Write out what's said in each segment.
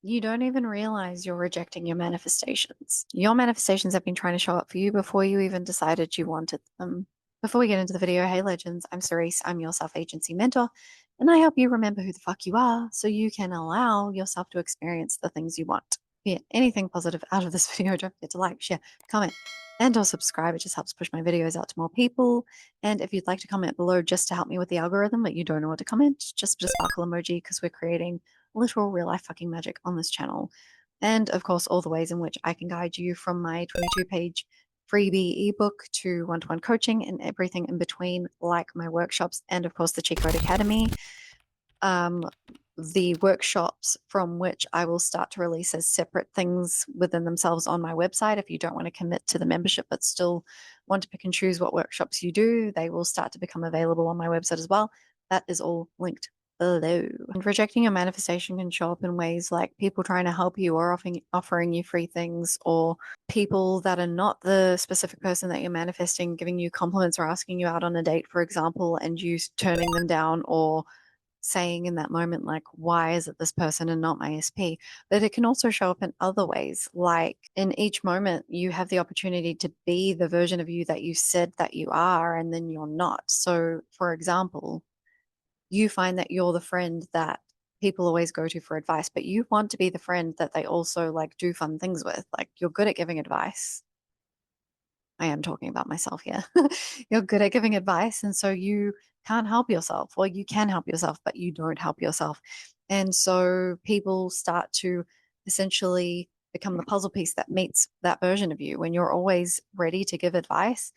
You don't even realize you're rejecting your manifestations. Your manifestations have been trying to show up for you before you even decided you wanted them. Before we get into the video, hey legends, I'm Cerise, I'm your self-agency mentor, and I help you remember who the fuck you are so you can allow yourself to experience the things you want. Get anything positive out of this video, don't forget to like, share, comment, and or subscribe. It just helps push my videos out to more people. And if you'd like to comment below just to help me with the algorithm, but you don't know what to comment, just put a sparkle emoji because we're creating literal real life fucking magic on this channel. And of course, all the ways in which I can guide you from my 22-page freebie ebook to one-to-one coaching and everything in between, like my workshops and of course the Cheat Code Academy. Um, the workshops from which I will start to release as separate things within themselves on my website. If you don't want to commit to the membership but still want to pick and choose what workshops you do, they will start to become available on my website as well. That is all linked below. And rejecting your manifestation can show up in ways like people trying to help you or offering you free things, or people that are not the specific person that you're manifesting giving you compliments or asking you out on a date, for example, and you turning them down, or saying in that moment, like, why is it this person and not my SP? But it can also show up in other ways. Like in each moment, you have the opportunity to be the version of you that you said that you are, and then you're not. So, for example, you find that you're the friend that people always go to for advice, but you want to be the friend that they also like do fun things with. Like you're good at giving advice. I am talking about myself here. You're good at giving advice, and so you can't help yourself. Well, you can help yourself, but you don't help yourself. And so people start to essentially become the puzzle piece that meets that version of you. When you're always ready to give advice,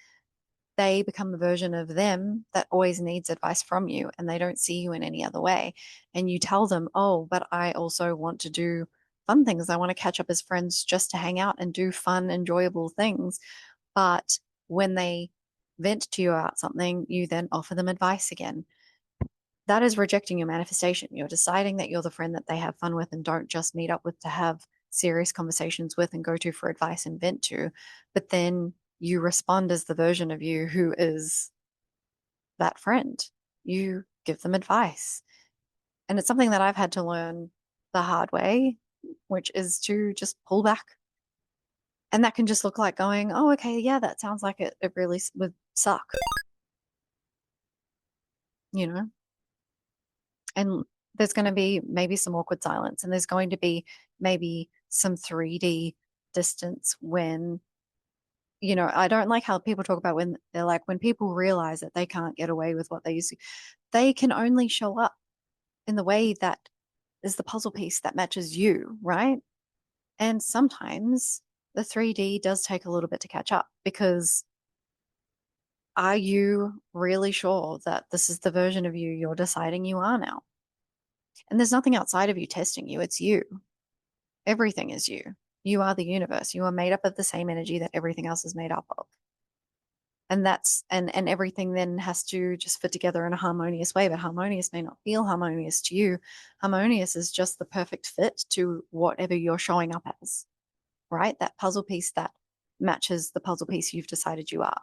they become the version of them that always needs advice from you, and they don't see you in any other way. And you tell them, oh, but I also want to do fun things. I want to catch up as friends just to hang out and do fun, enjoyable things. But when they vent to you about something, you then offer them advice again. That is rejecting your manifestation. You're deciding that you're the friend that they have fun with and don't just meet up with to have serious conversations with and go to for advice and vent to. But then you respond as the version of you who is that friend. You give them advice. And it's something that I've had to learn the hard way, which is to just pull back. And that can just look like going, oh, okay, yeah, that sounds like it really would suck, you know? And there's going to be maybe some awkward silence, and there's going to be maybe some 3D distance when, I don't like how people talk about when they're like, when people realize that they can't get away with what they used to, they can only show up in the way that is the puzzle piece that matches you, right? And sometimes the 3D does take a little bit to catch up because are you really sure that this is the version of you you're deciding you are now? And there's nothing outside of you testing you, it's you. Everything is you. You are the universe. You are made up of the same energy that everything else is made up of. And and everything then has to just fit together in a harmonious way, but harmonious may not feel harmonious to you. Harmonious is just the perfect fit to whatever you're showing up as, right? That puzzle piece that matches the puzzle piece you've decided you are.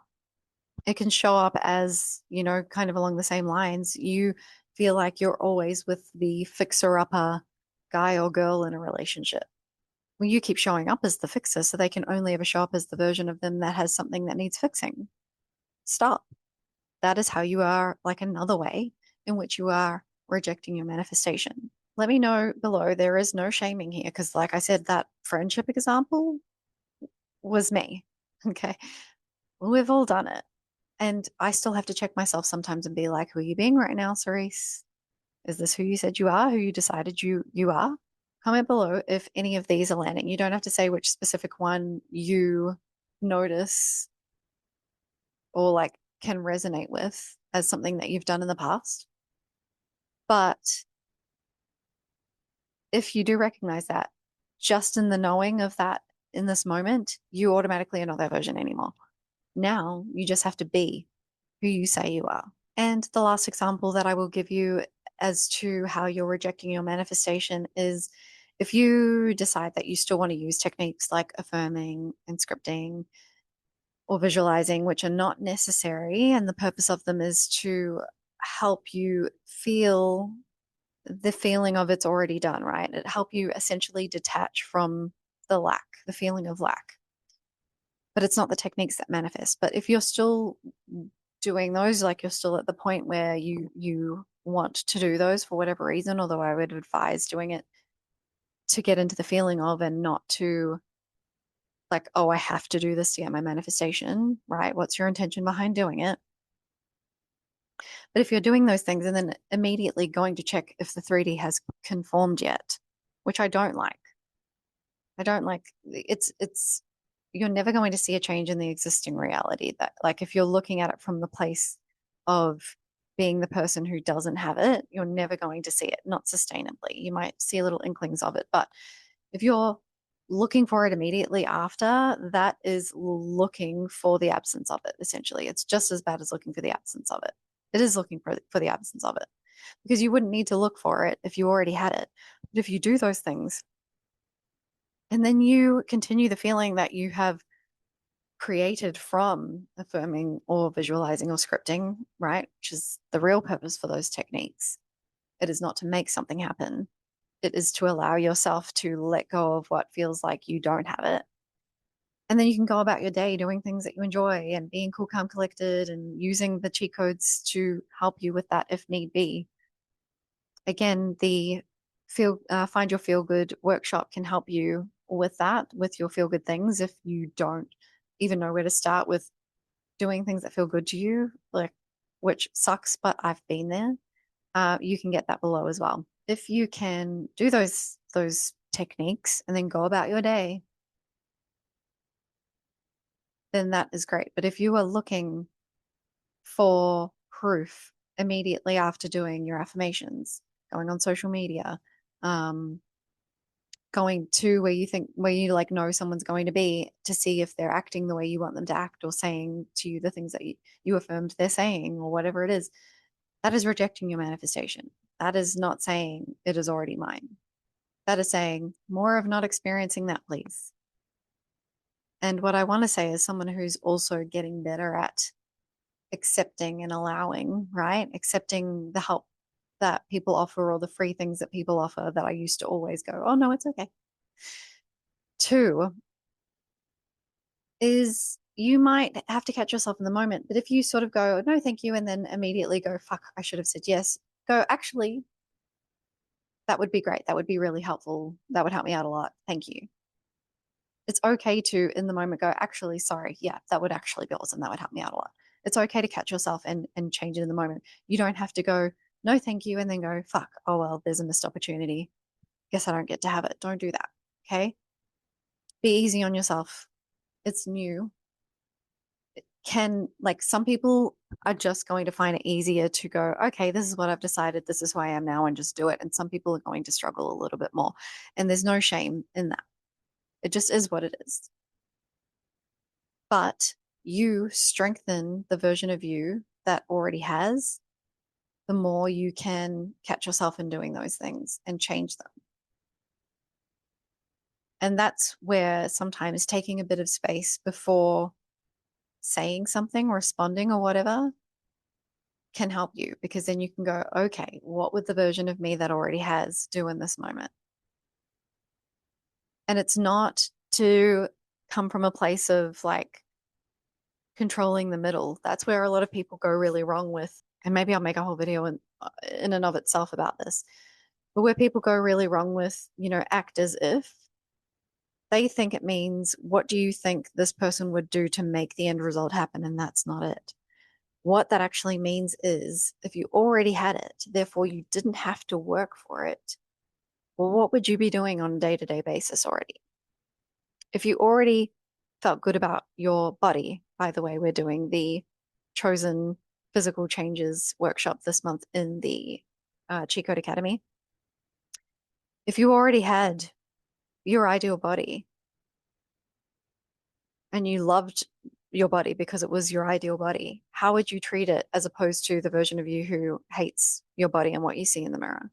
It can show up as, kind of along the same lines. You feel like you're always with the fixer-upper guy or girl in a relationship. Well, you keep showing up as the fixer, so they can only ever show up as the version of them that has something that needs fixing. Stop. That is how you are, like another way in which you are rejecting your manifestation. Let me know below. There is no shaming here because, like I said, that friendship example was me. Okay. We've all done it. And I still have to check myself sometimes and be like, who are you being right now, Cerise? Is this who you said you are? Who you decided you are? Comment below if any of these are landing. You don't have to say which specific one you notice or like can resonate with as something that you've done in the past. But if you do recognize that, just in the knowing of that in this moment, you automatically are not that version anymore. Now you just have to be who you say you are. And the last example that I will give you as to how you're rejecting your manifestation is if you decide that you still want to use techniques like affirming and scripting or visualizing, which are not necessary, and the purpose of them is to help you feel the feeling of it's already done, right? It help you essentially detach from the lack, the feeling of lack. But it's not the techniques that manifest. But if you're still doing those, like you're still at the point where you want to do those for whatever reason, although I would advise doing it to get into the feeling of and not to like, oh, I have to do this to get my manifestation, right? What's your intention behind doing it? But if you're doing those things and then immediately going to check if the 3D has conformed yet, which I don't like it's you're never going to see a change in the existing reality that like if you're looking at it from the place of being the person who doesn't have it, you're never going to see it, not sustainably. You might see little inklings of it, but if you're looking for it immediately after, that is looking for the absence of it, essentially. It's just as bad as looking for the absence of it. It is looking for the absence of it because you wouldn't need to look for it if you already had it. But if you do those things and then you continue the feeling that you have created from affirming or visualizing or scripting, right? Which is the real purpose for those techniques. It is not to make something happen. It is to allow yourself to let go of what feels like you don't have it. And then you can go about your day doing things that you enjoy and being cool, calm, collected and using the cheat codes to help you with that if need be. Again, the find your feel good workshop can help you with that, with your feel good things. If you don't even know where to start with doing things that feel good to you, like which sucks, but I've been there. You can get that below as well. If you can do those techniques and then go about your day, then that is great. But if you are looking for proof immediately after doing your affirmations, going on social media, um, going to where you like know someone's going to be to see if they're acting the way you want them to act or saying to you the things that you affirmed they're saying or whatever it is, that is rejecting your manifestation. That is not saying it is already mine. That is saying more of not experiencing that, please. And what I want to say is someone who's also getting better at accepting and allowing, right? Accepting the help that people offer or the free things that people offer that I used to always go, oh, no, it's okay. Two is you might have to catch yourself in the moment. But if you sort of go, no, thank you, and then immediately go, fuck, I should have said yes, go, actually, that would be great. That would be really helpful. That would help me out a lot. Thank you. It's okay to, in the moment, go, actually, sorry. Yeah, that would actually be awesome. That would help me out a lot. It's okay to catch yourself and change it in the moment. You don't have to go, no, thank you, and then go, fuck, oh, well, there's a missed opportunity. Guess I don't get to have it. Don't do that. Okay. Be easy on yourself. It's new. It can, like, some people are just going to find it easier to go, okay, this is what I've decided. This is who I am now, and just do it. And some people are going to struggle a little bit more. And there's no shame in that. It just is what it is. But you strengthen the version of you that already has, the more you can catch yourself in doing those things and change them. And that's where sometimes taking a bit of space before saying something, responding, or whatever can help you because then you can go, okay, what would the version of me that already has do in this moment? And it's not to come from a place of like controlling the middle. That's where a lot of people go really wrong with, and maybe I'll make a whole video in and of itself about this, but where people go really wrong with, act as if they think it means, what do you think this person would do to make the end result happen? And that's not it. What that actually means is if you already had it, therefore you didn't have to work for it, well, what would you be doing on a day to day basis already? If you already felt good about your body, by the way, we're doing the Chosen Physical Changes workshop this month in the Cheat Code Academy. If you already had your ideal body and you loved your body because it was your ideal body, how would you treat it as opposed to the version of you who hates your body and what you see in the mirror?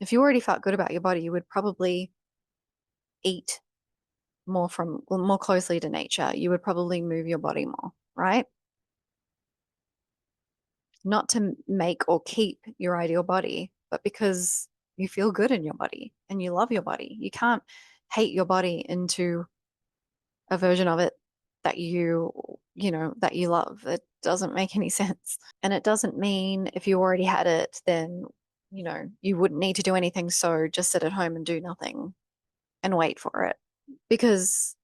If you already felt good about your body, you would probably eat more closely to nature. You would probably move your body more, right? Not to make or keep your ideal body, but because you feel good in your body and you love your body. You can't hate your body into a version of it that that you love. It doesn't make any sense. And it doesn't mean if you already had it, then, you wouldn't need to do anything. So just sit at home and do nothing and wait for it because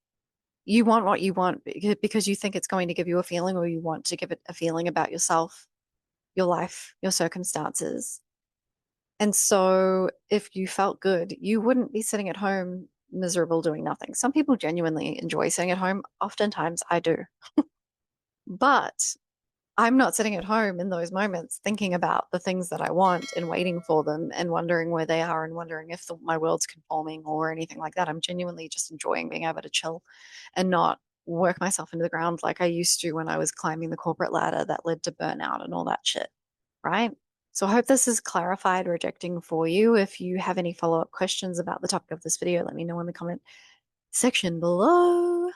you want what you want because you think it's going to give you a feeling or you want to give it a feeling about yourself, your life, your circumstances. And so if you felt good, you wouldn't be sitting at home miserable doing nothing. Some people genuinely enjoy sitting at home. Oftentimes I do. But I'm not sitting at home in those moments thinking about the things that I want and waiting for them and wondering where they are and wondering if my world's conforming or anything like that. I'm genuinely just enjoying being able to chill and not work myself into the ground like I used to when I was climbing the corporate ladder that led to burnout and all that shit, right? So I hope this has clarified rejecting for you. If you have any follow-up questions about the topic of this video, let me know in the comment section below.